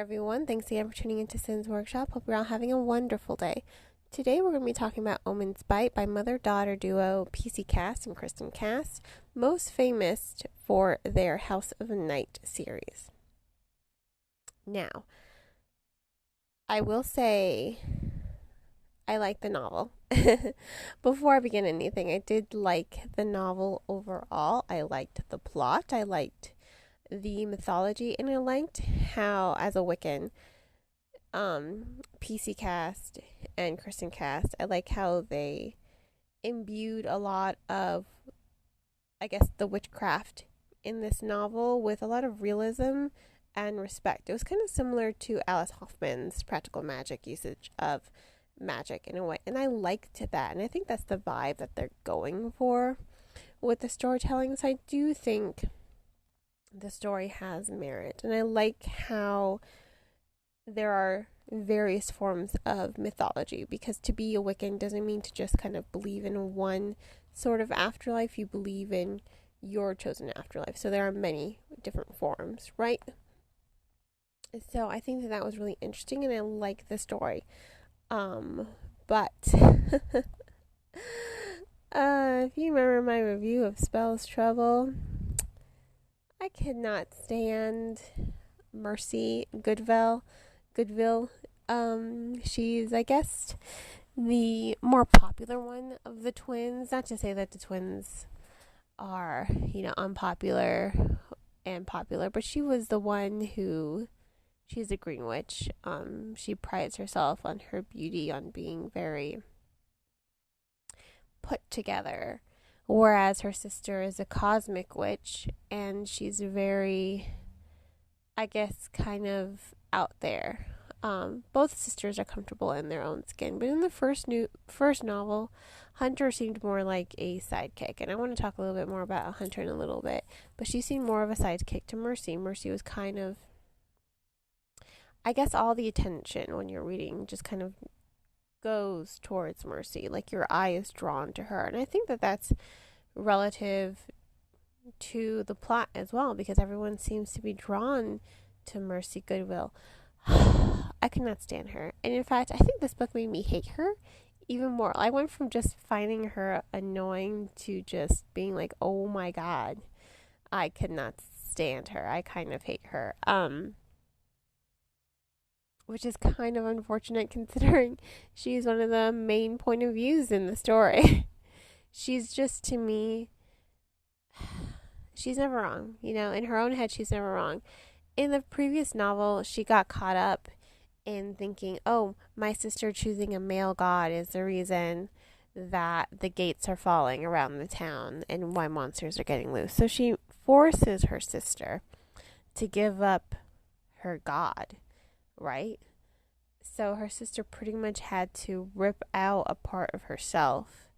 everyone. Thanks again for tuning into Sin's Workshop. Hope you're all having a wonderful day. Today we're going to be talking about Omens Bite by mother-daughter duo PC Cast and Kristen Cast, most famous for their House of Night series. Now, I will say I like the novel. Before I begin anything, I did like the novel overall. I liked the plot. I liked the mythology, and I liked how, as a Wiccan, PC Cast and Kristen Cast, I like how they imbued a lot of, I guess, the witchcraft in this novel with a lot of realism and respect. It was kind of similar to Alice Hoffman's practical magic usage of magic in a way, and I liked that, and I think that's the vibe that they're going for with the storytelling. So I do think the story has merit, and I like how there are various forms of mythology, because to be a Wiccan doesn't mean to just kind of believe in one sort of afterlife. You believe in your chosen afterlife, so there are many different forms, right? So I think that was really interesting, and I like the story. But if you remember my review of Spell's Trouble, I could not stand Mercy Goodville. She's, I guess, the more popular one of the twins. Not to say that the twins are, unpopular and popular, but she was the one who, she's a green witch. She prides herself on her beauty, on being very put together. Whereas her sister is a cosmic witch, and she's very, I guess, kind of out there. Both sisters are comfortable in their own skin, but in the first novel, Hunter seemed more like a sidekick, and I want to talk a little bit more about Hunter in a little bit, but she seemed more of a sidekick to Mercy. Mercy was kind of, I guess, all the attention when you're reading just kind of goes towards Mercy, like your eye is drawn to her, and I think that that's relative to the plot as well, because everyone seems to be drawn to Mercy Goodwill. I could not stand her, and in fact, I think this book made me hate her even more. I went from just finding her annoying to just being like, oh my god, I could not stand her. I kind of hate her. Which is kind of unfortunate considering she's one of the main point of views in the story. She's just, to me, she's never wrong. In her own head, she's never wrong. In the previous novel, she got caught up in thinking, oh, my sister choosing a male god is the reason that the gates are falling around the town and why monsters are getting loose. So she forces her sister to give up her god, right? So her sister pretty much had to rip out a part of herself.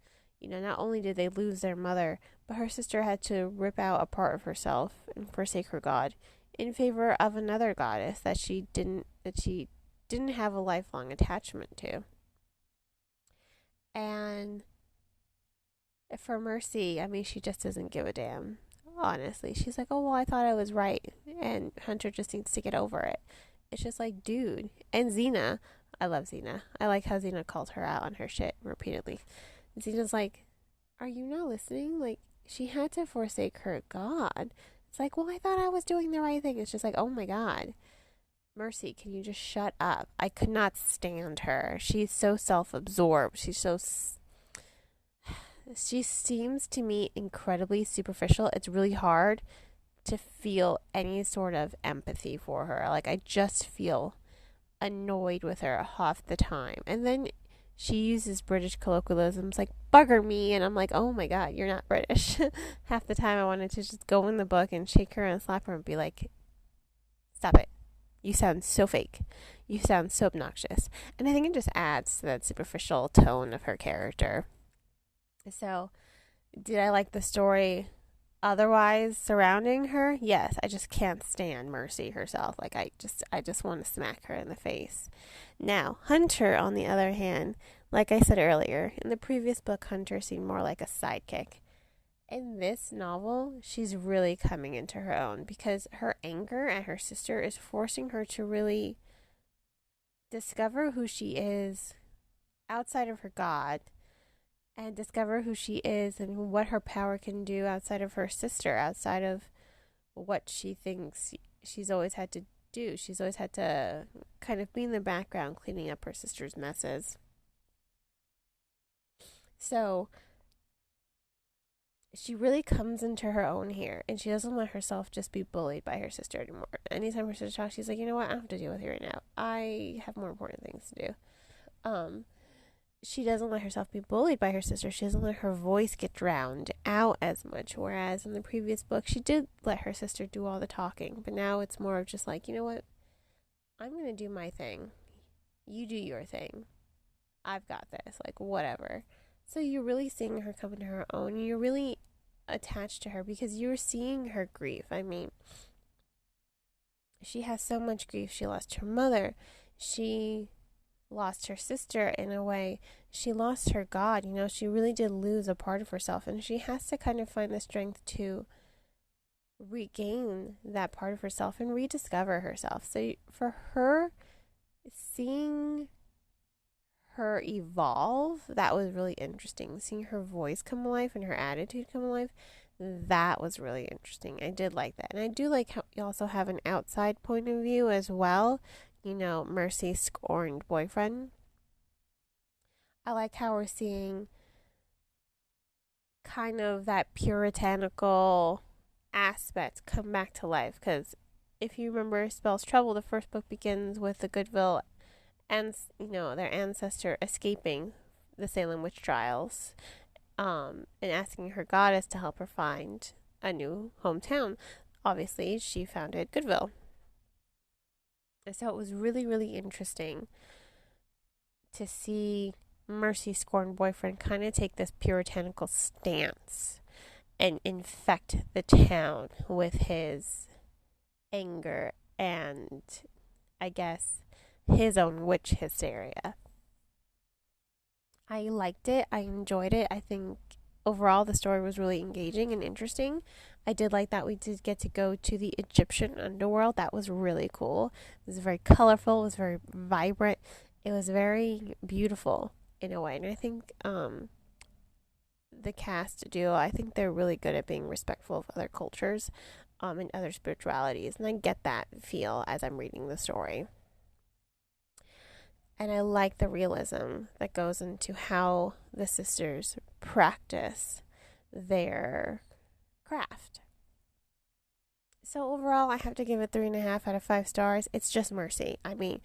Not only did they lose their mother, but her sister had to rip out a part of herself and forsake her god in favor of another goddess that she didn't have a lifelong attachment to. And for Mercy, I mean, she just doesn't give a damn. Honestly, she's like, oh, well, I thought I was right, and Hunter just needs to get over it. It's just like, dude. And Xena, I love Xena. I like how Xena calls her out on her shit repeatedly. Xena's like, are you not listening? Like, she had to forsake her god. It's like, well, I thought I was doing the right thing. It's just like, oh my god. Mercy, can you just shut up? I could not stand her. She's so self-absorbed. She seems to me incredibly superficial. It's really hard to feel any sort of empathy for her. Like, I just feel annoyed with her half the time. And then she uses British colloquialisms like bugger me, and I'm like, oh my god, you're not British. Half the time I wanted to just go in the book and shake her and slap her and be like, stop it. You sound so fake. You sound so obnoxious. And I think it just adds to that superficial tone of her character. So, did I like the story otherwise surrounding her? Yes, I just can't stand Mercy herself. Like, I just want to smack her in the face. Now, Hunter, on the other hand, like I said earlier, in the previous book, Hunter seemed more like a sidekick. In this novel, she's really coming into her own because her anger at her sister is forcing her to really discover who she is outside of her God and discover who she is and what her power can do outside of her sister, outside of what she thinks she's always had to do. She's always had to kind of be in the background cleaning up her sister's messes. So she really comes into her own here, and she doesn't let herself just be bullied by her sister anymore. Anytime her sister talks, she's like, you know what, I don't have to deal with you right now. I have more important things to do. She doesn't let herself be bullied by her sister. She doesn't let her voice get drowned out as much. Whereas in the previous book, she did let her sister do all the talking. But now it's more of just like, you know what? I'm going to do my thing. You do your thing. I've got this. Like, whatever. So you're really seeing her come into her own. And you're really attached to her because you're seeing her grief. I mean, she has so much grief. She lost her mother. She lost her sister in a way. She lost her God. You know, she really did lose a part of herself. And she has to kind of find the strength to regain that part of herself and rediscover herself. So for her, seeing her evolve, that was really interesting. Seeing her voice come alive and her attitude come alive, that was really interesting. I did like that. And I do like how you also have an outside point of view as well. You know, Mercy's scorned boyfriend. I like how we're seeing kind of that puritanical aspect come back to life. Because if you remember Spell's Trouble, the first book begins with the Goodwill and, you know, their ancestor escaping the Salem witch trials, and asking her goddess to help her find a new hometown. Obviously, she founded Goodwill. So it was really, really interesting to see Mercy's scorned boyfriend kind of take this puritanical stance and infect the town with his anger and, I guess, his own witch hysteria. I liked it. I enjoyed it. I think overall the story was really engaging and interesting. I did like that we did get to go to the Egyptian underworld. That was really cool. It was very colorful. It was very vibrant. It was very beautiful in a way. And I think the cast duo, I think they're really good at being respectful of other cultures and other spiritualities. And I get that feel as I'm reading the story. And I like the realism that goes into how the sisters practice their craft. So overall, I have to give it 3.5 out of 5 stars. It's just Mercy. I mean,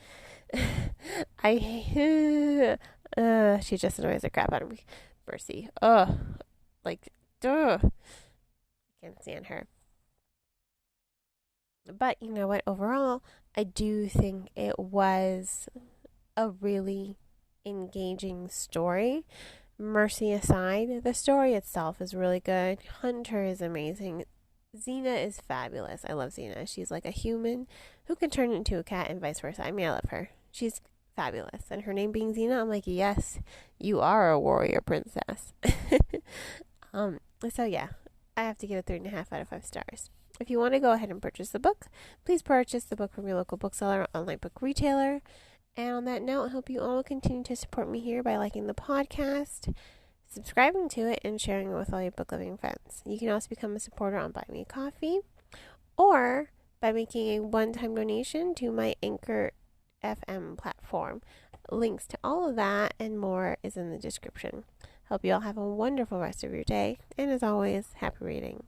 she just annoys the crap out of me. Mercy. Like, I can't stand her. But you know what? Overall, I do think it was a really engaging story. Mercy aside, the story itself is really good. Hunter is amazing. Xena is fabulous. I love Xena. She's like a human who can turn into a cat and vice versa. I mean, I love her. She's fabulous. And her name being Xena, I'm like, yes, you are a warrior princess. So yeah, I have to give it 3.5 out of 5 stars. If you want to go ahead and purchase the book, please purchase the book from your local bookseller or online book retailer. And on that note, I hope you all continue to support me here by liking the podcast, subscribing to it, and sharing it with all your book-loving friends. You can also become a supporter on Buy Me a Coffee or by making a one-time donation to my Anchor FM platform. Links to all of that and more is in the description. Hope you all have a wonderful rest of your day. And as always, happy reading.